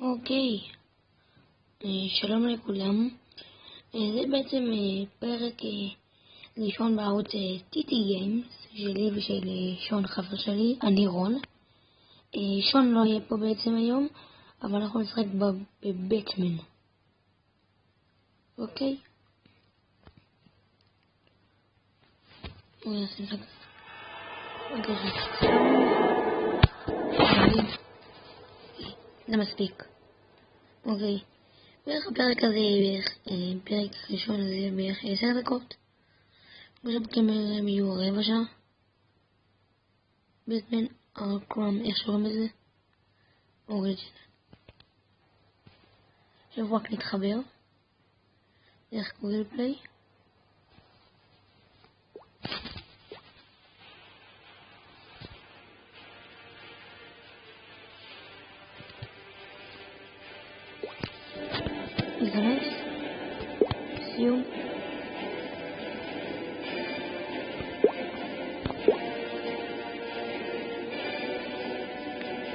אוקיי, שלום לכולם. זה בעצם פרק ראשון בערוץ טיטי גיימס שלי ושל שון חבר שלי, אני רון. שון לא יהיה פה בעצם היום, אבל אנחנו נשחק בבטמן. אוקיי? זה מספיק. אוקיי, בערך הפרק הזה, פרק הראשון הזה בערך 10 דקות. בסופו הם יהיו רבע שעה. בטמן ארקרם, איך שורם בזה? אוריג'ין. עכשיו רק נתחבר דרך גוגל פליי. ניכנס, סיום.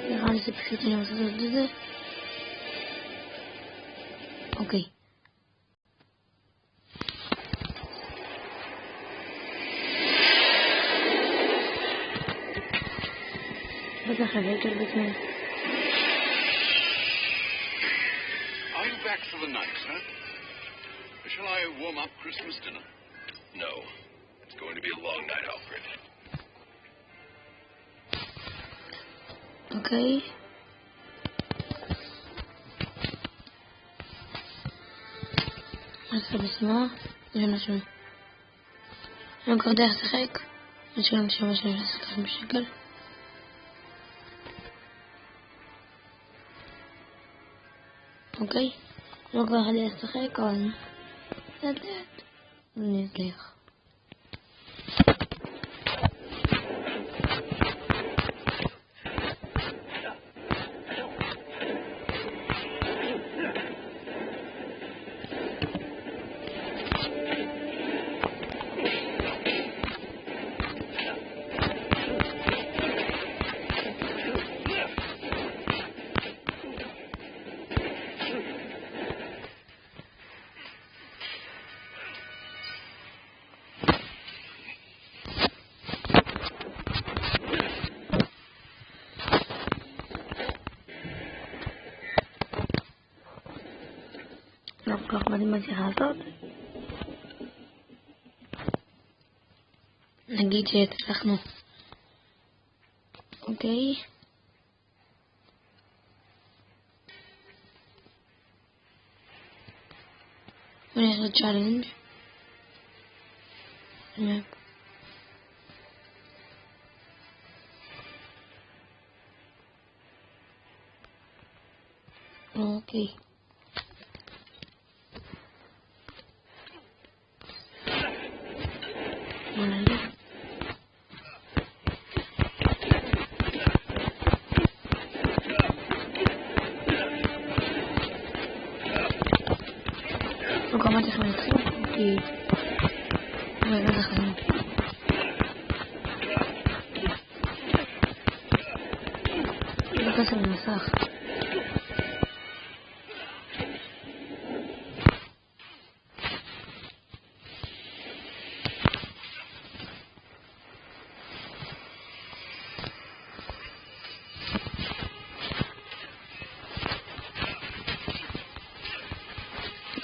נראה לי שפשוט אני רוצה לעשות את זה. אוקיי. בטח הבית של בטמן. Are you back for the night, sir? Shall I warm up Christmas dinner? No. It's going to be a long night, Alfred. אוקיי. נעשה בסמה. זה משהו. אני כבר יודע לשחק. יש גם שמה שלי לשחק בשקל. אוקיי. לא כבר יודע לשחק, אבל לאט לאט אני אצליח. לא כל כך מדהים מה צריך לעשות. נגיד שהצלחנו. אוקיי. ונלך לצ'אלנג'. אוקיי. לא כמה צריך להתחיל, כי רגע זה חזון. לא כסף במסך.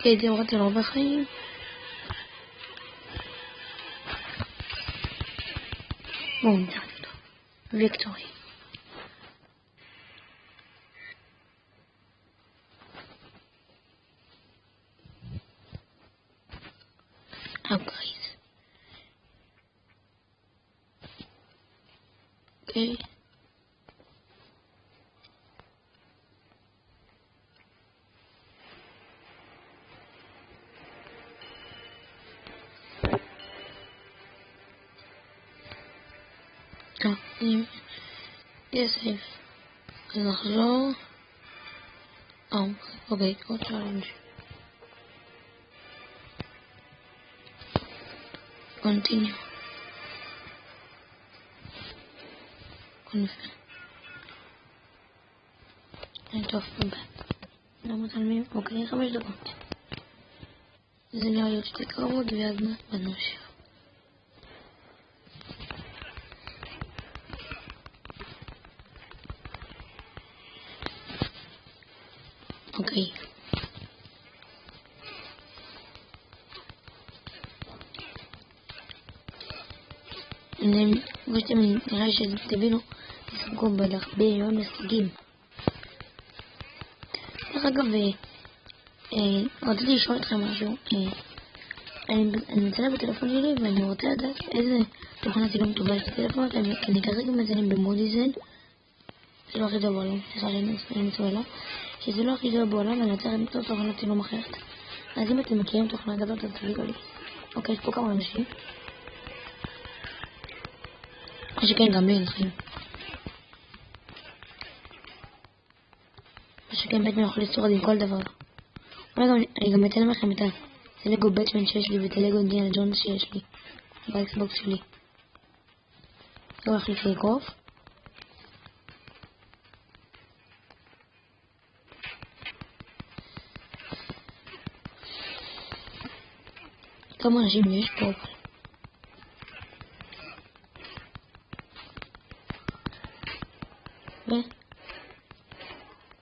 הייתי אמרתי לו בחיים. בואו נצא אותו. ויקטורי. upgrade. Okay. Yes, save. נחזור. אוקיי, עוד צ'אלנג'. Continue. Confirm. And off the back. למה תלמים? אוקיי, 5 דקות. זה נראה להיות 2 קרבות ואז נמשיך. אוקיי. נראה שתבינו, תסמכו בהרבה מאוד משיגים. דרך אגב, רציתי לשאול אתכם משהו. אני מצלם בטלפון שלי ואני רוצה לדעת איזה תוכנה צילום טובה יש בטלפון, כי אני כרגע מצלם במודיזן. זה לא הכי טוב בעולם, שזה לא הכי טוב בעולם ואני רוצה למצוא תוכנה צילום אחרת. אז אם אתם מכירים תוכנה כזאת, אז תגידו לי. אוקיי, יש פה כמה אנשים. או שכן, גם לי אין חיים. או שכן, בעצם יכול לצורד עם כל דבר. אולי אני גם אתן לכם את הלגו בטמן שיש לי ואת הלגו אינדיאנה ג'ונס שיש לי באקסבוקס שלי. זה הולך לי אגרוף. כמה אנשים יש פה?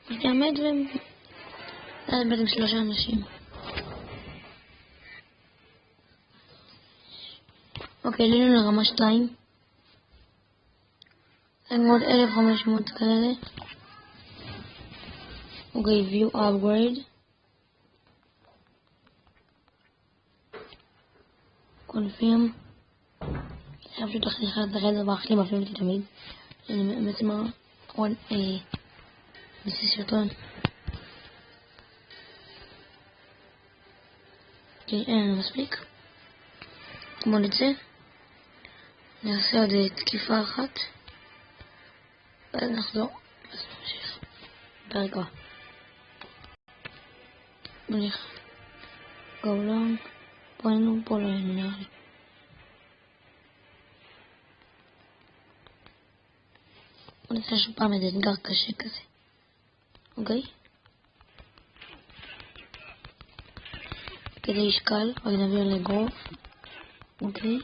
מתעמד ואז בעצם 3 אנשים. אוקיי, עלינו לרמה 2. אין עוד 1500 כאלה. אוקיי, view upgrade. confirm. אני פשוט נכנס לחדר והאחלים מפעים אותי תמיד. אני בעצם עוד נעשה סרטון. אין לנו מספיק. בואו נצא. נעשה עוד תקיפה אחת. ואז נחזור. אז נמשיך. פרק הבא. נמשיך. גאולון. פה היינו, פה לא היינו נראה לי. בואו נעשה שוב פעם איזה אתגר קשה כזה. אוקיי? כדי ישקל, רק נעביר לגרוף. אוקיי?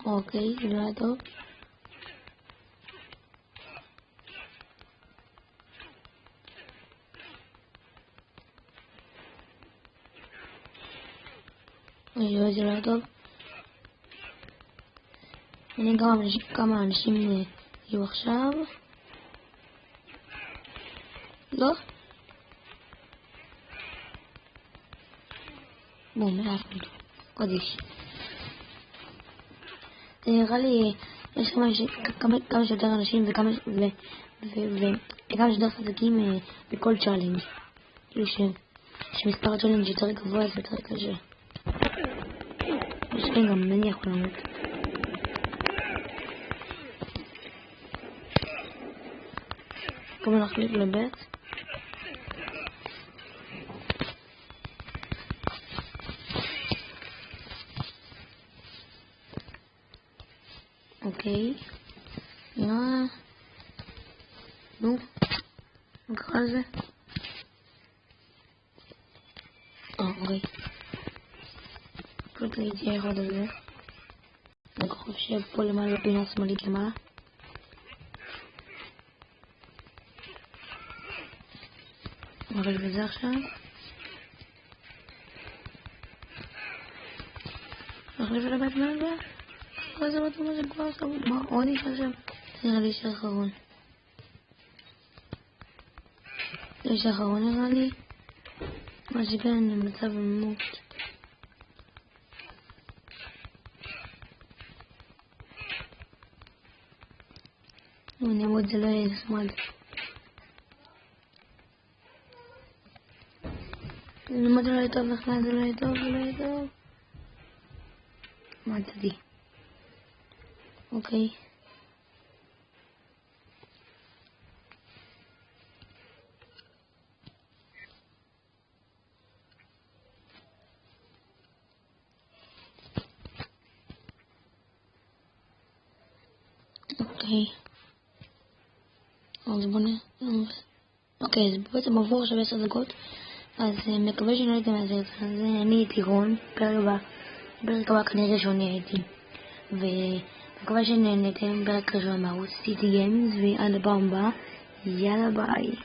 אוקיי, זה לא היה טוב. זה לא היה טוב. הנה כמה אנשים יהיו עכשיו. לא? בום, אף אחד. קודש. זה נראה לי, יש כמה שיותר אנשים וכמה שיותר חזקים בכל צ'אלנג'. כאילו שמספר הצ'אלנג' יותר גבוה אז יותר קשה. יש לי גם אני יכול למות. כמו נחליף לבית. אוקיי. נו. מה קרה לזה? אוקיי. פשוט ראיתי היחוד הזה. אני חושב פה למעלה בפינה שמאלית למעלה. נראה בזה עכשיו. נחליף לבית מהגע. כל זה בטוח זה כבר סבוד. מה עוד יש עכשיו? נראה לי שאחרון. יש האחרון נראה לי. מה שכן אני במצב ממות. אני אמוד זה לא יהיה נחמד. זה לא יהיה טוב נחמד, זה לא יהיה טוב, זה לא יהיה טוב. מה תדי? אוקיי. אוקיי. אז בוא נראה. אוקיי, אז בעצם עבור עכשיו 10 דקות. אז מקווה שנהייתם מהסרט הזה. אני הייתי רון, פרק הבא כנראה שאני הייתי. ומקווה שנהייתם פרק ראשון בערוץ טיטי גיימס, ועד הפעם הבאה, יאללה ביי.